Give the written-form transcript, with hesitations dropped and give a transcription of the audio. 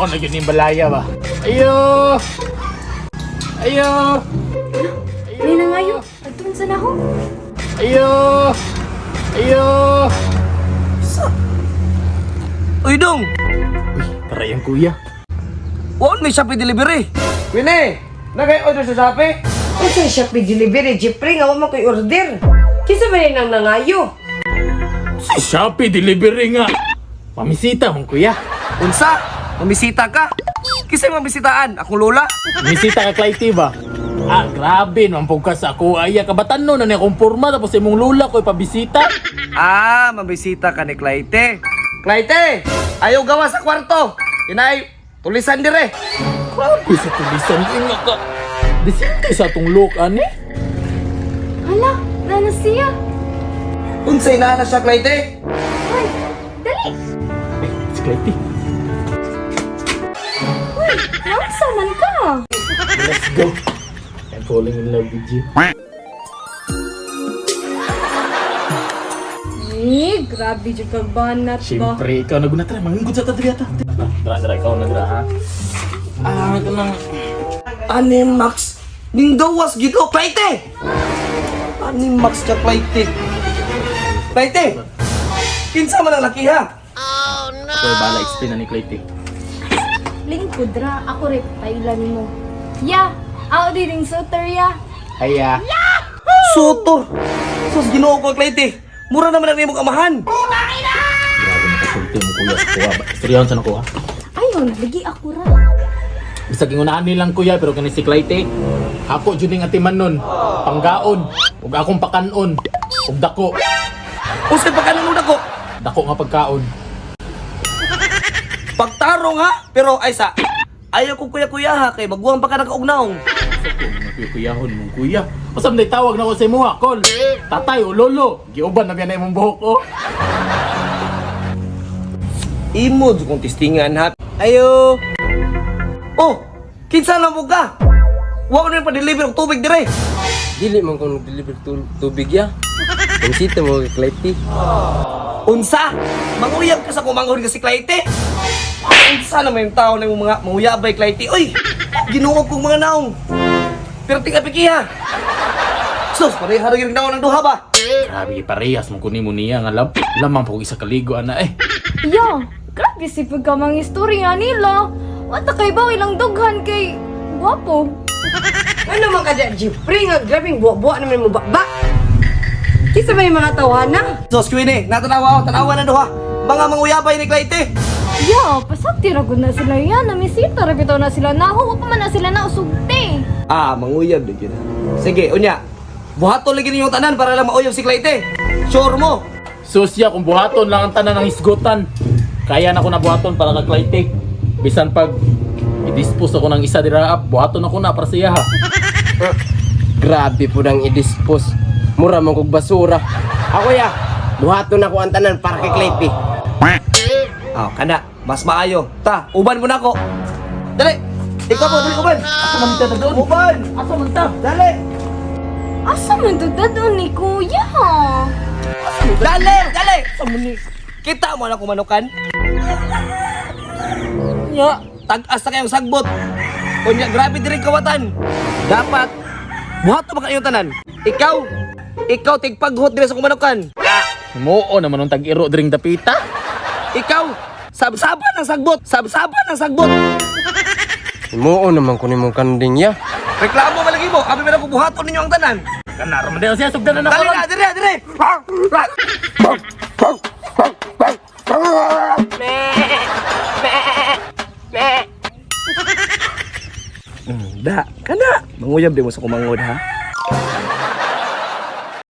Mao na yun yung balaya ba? Ayo! Ayo! Dali na ngayo. Agtun sa naho. Ayo! Ayo! Uy, Dong! Uy, tara yung kuya. Wala may Shopee delivery. Wine, nagay-order sa Shopee? Kasi Shopee delivery, Jeffrey, nga mo ko'y order. Kisa ba rin ang nangayo? Si Shopee delivery nga. Pamisita mong kuya. Unsa? Mamisita ka? Kisay mambisitaan? Akong lola? Bisita ka Clayty ba? Ah, grabe naman po ka sa ako. Ay, kabatan no, na niya akong porma. Tapos imong lula ko ipabisita. Ah, mambisita ka ni Clayte. Clayte! Ayaw gawa sa kwarto. Inay, tulisan dire. Grabe sa tulisan. Inga ka. Disinte sa atong look, ani? Hala, nana siya. Unsay na siya, Clayte? Ay, dali. Eh, si Clayty. Uy, nausa man ka. Let's go. I'm falling in love with you. Eh, grabe dyan ka banat ba? Siyempre, ikaw naguna tara. Mangingkod sa tadri ata. Dara, ikaw nagra ha. Ah, ito lang. Animax. Ning gawas gito, Clayte! Animax ka, Clayte. Clayte! Kinsa man ang laki ha? So, bala explain na ni Clayty. Lingkod ra, ako rin, pailan mo. Ya, ako din ring suter ya. Haya. Sutor! Sus, ginoo ko, Clayte. Mura naman ang imong amahan. Grabe nakasulti mo kuya sa kuha. Istoryahan sa nakuha. Ayun, lagi ako ra. Bisa kingunaan nilang kuya, pero kani si Clayty. Ako dyan yung atiman nun. Panggaon. Huwag akong pakanon. Huwag dako. Usay pa ka nanood ako. Dako nga pagkaon. Pagtarong ha? Pero ay sa, ayaw kong kuya-kuya ha, kay magbuwang pa ka nakaugnaong. Kuyahon mong kuya. Masam na tawag na ko sa imuha, Kol. Tatay o lolo. Giuban na biyan na imong buhok ko. Imo kong testingan ha. Ayo. Oh, kinsa na mo ka? Wa ko na pa-deliver og tubig dire. Dili man ko nag-deliver tubig ya. Ang sita mo kay Clayty. Unsa? Manguyab ka sa kumanghon ka si Clayty? Unsa naman yung tao na yung mga manguyabay Clayty? Uy, ginuog kong mga naong. Pero tingnan pikiha. Sus, pareha rin daw ng duha ba? Grabe, parehas mong kunin mo niya nga lab. Lamang po isa kaligo, ana eh. Ya, grabe si pagkamang istorya nila. Wata kay ba ilang dughan kay guwapo. Ano man ka dyan, Jeffrey, nga grabing buwa-buwa naman mo ba? Kisa ba yung mga tawana? Sus, Queenie, natanawa ako, tanawa na duha. Mga manguyabay ni Clayty. Ya, pasakti ra gud na sila yan. Namisita ra bitaw na sila. Nahuwa pa man na sila na usugti. Ah, manguyab din yun. Sige, unya. Buhaton lagi ninyong tanan para lang mauyab si Clayty. Sure mo? Susya, kung buhaton lang ang tanan ng isgutan. Kaya na ko na buhaton para kay Clayty. Bisan pag i-dispose ako ng isa dira up, buhaton ako na para siya ha. Grabe po nang i-dispose. Mura man kog basura. Ako ya, buhaton ako ang tanan para kay Clayty. Ah, kana. Mas maayo. Ta, uban mo na ako. Dali. Ikaw po, dali uban. Asa man ta doon? Uban. Asa man ta? Dali. Asa man to dadon ni kuya? Dali, dali. Kita mo na kumanukan. Nya, tag-asa kayong sagbot. Kunya, grabe din kawatan. Dapat, buhat na ba kayong tanan? Ikaw tigpaghot din sa kumanukan. Moo naman ang tag-iro dring dapita. Ikaw, sabsaban ng sagbot. Sabsaban ng sagbot. Imuo naman ko nimong kanding ya. Reklamo malagi mo. Kami meron buhaton ninyo ang tanan. Kanar man din siya sugdan na Dali ako. na, dire, dire. Da, kana. Manguyab din mo sa kumangod, ha?